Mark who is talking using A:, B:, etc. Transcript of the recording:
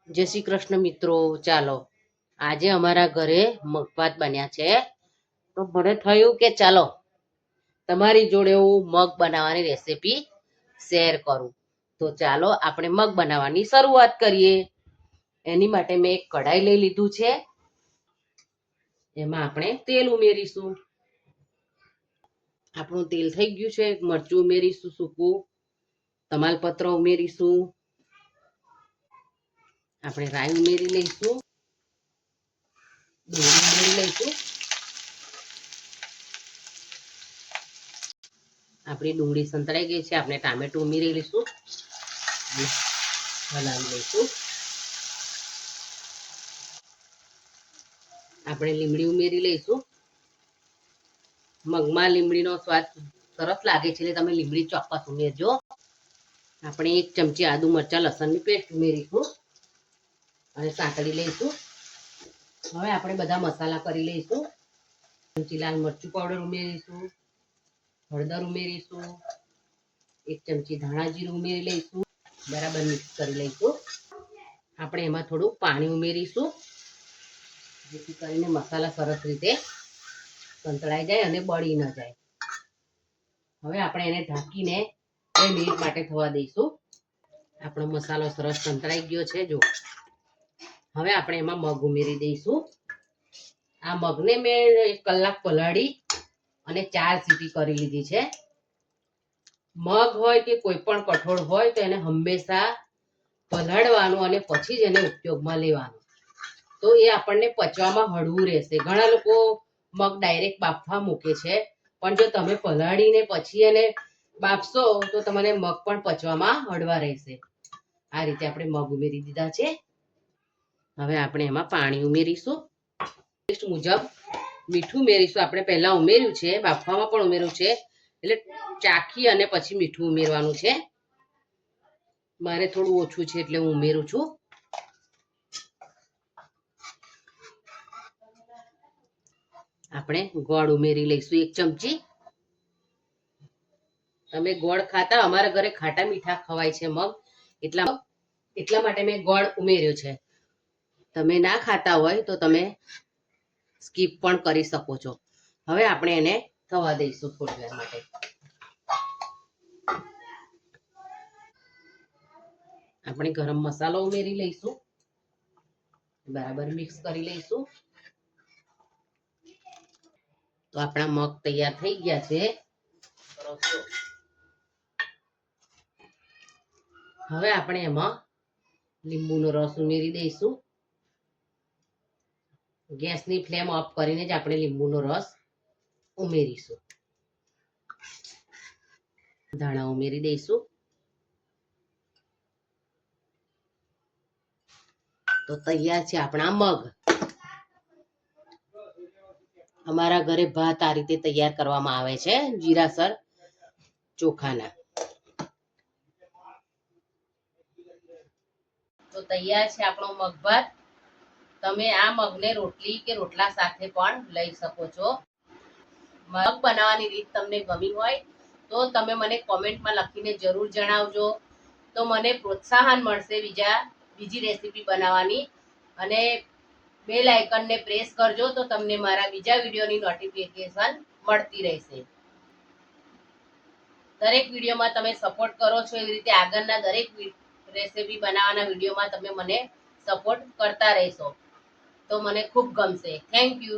A: જય શ્રી કૃષ્ણ મિત્રો. ચાલો આજે અમારા ઘરે મગભાત બન્યા છે. તો મને થયું કે ચાલો તમારી જોડે હું મગ બનાવવાની રેસીપી શેર કરું. તો ચાલો આપણે મગ બનાવવાની શરૂઆત કરીએ. એની માટે મેં એક કઢાઈ લઈ લીધું છે. એમાં આપણે તેલ ઉમેરીશું. આપણું તેલ થઈ ગયું છે. મરચું ઉમેરીશું, સૂકું તમાલપત્ર ઉમેરીશું, આપણે રાઈ ઉમેરી લઈશું, ડુંગળી ઉમેરી લઈશું. આપણી ડુંગળી સંતળાઈ ગઈ છે. આપણે ટામેટું ઉમેરી લઈશું, હલાવી લઈશું. આપણે લીમડી ઉમેરી લઈશું. મગમાં લીમડીનો સ્વાદ સરસ લાગે છે એટલે તમે લીમડી ચોક્કસ ઉમેરજો. આપણે 1 ચમચી આદુ મરચાં લસણની પેસ્ટ ઉમેરીશું અને સાંતળી લઈશું. હવે આપણે બધા મસાલા કરી લઈશું. ચમચી લાલ મરચું પાવડર ઉમેરીશું, હળદર ઉમેરીશું, 1 ચમચી ધાણા જીરું ઉમેરી લઈશું. બરાબર મિક્સ કરી લઈશું. આપણે એમાં થોડું પાણી ઉમેરીશું જેથી કરીને મસાલા સરસ રીતે સંતળાઈ જાય અને બળી ન જાય. હવે આપણે એને ઢાંકીને 2 મિનિટ માટે થવા દઈશું. આપણો મસાલો સરસ સંતળાઈ ગયો છે. જો હવે આપણે એમાં મગ ઉમેરી દઈશું. આ મગને મેં 1 કલાક પલાળી અને 4 સીટી કરી લીધી છે. મગ હોય કે કોઈ પણ કઠોળ હોય તો એને હંમેશા પલાળવાનું અને પછી જ એને ઉપયોગમાં લેવાનું. તો એ આપણને પચવામાં હળવું રહેશે. ઘણા લોકો મગ ડાયરેક્ટ બાફવા મૂકે છે, પણ જો તમે પલાળીને પછી એને બાફશો તો તમને મગ પણ પચવામાં હળવા રહેશે. આ રીતે આપણે મગ ઉમેરી દીધા છે. હવે આપણે એમાં પાણી ઉમેરીશું. ટેસ્ટ મુજબ મીઠું ઉમેરીશું. આપણે પહેલા ઉમેર્યું છે, બાફવામાં પણ ઉમેર્યું છે, એટલે ચાખી અને પછી મીઠું ઉમેરવાનું છે. મારે થોડું ઓછું છે એટલે હું ઉમેરું છું. આપણે ગોળ ઉમેરી લઈશું 1 ચમચી. તમે ગોળ ખાતા, અમારા ઘરે ખાટા મીઠા ખવાય છે મગ, એટલા માટે મેં ગોળ ઉમેર્યો છે. તમે ના ખાતા હોય તો તમે સ્કીપ પણ કરી શકો છો. હવે આપણે એને થવા દઈશું થોડી વાર માટે. આપણે ગરમ મસાલો ઉમેરી લઈશું, બરાબર મિક્સ કરી લઈશું. તો આપણા મગ તૈયાર થઈ ગયા છે. હવે આપણે એમાં લીંબુનો રસ ઉમેરી દઈશું. ગેસની ફ્લેમ ઓફ કરીને જ આપણે લીંબુનો રસ ઉમેરીશું. ધાણા ઉમેરી દઈશું. તો તૈયાર છે આપણા મગ. અમારા ઘરે ભાત આ રીતે તૈયાર કરવામાં આવે છે, જીરાસર ચોખાના. તો તૈયાર છે આપણો મગ ભાત. તમે આ મગને રોટલી કે રોટલા સાથે પણ લઈ શકો છો. મગ બનાવવાની રીત તમને ગમી હોય તો તમે મને કોમેન્ટમાં લખીને જરૂર જણાવજો. તો મને પ્રોત્સાહન મળશે બીજી રેસીપી બનાવવાની. અને બેલ આઇકનને પ્રેસ કરજો તો તમને મારા બીજા વિડીયોની નોટિફિકેશન મળતી રહેશે. દરેક વિડીયોમાં તમે સપોર્ટ કરો છો, એવી રીતે આગળના દરેક રેસીપી બનાવવાના વિડીયોમાં તમે મને સપોર્ટ કરતા રહેશો તો મને ખૂબ ગમશે. Thank you.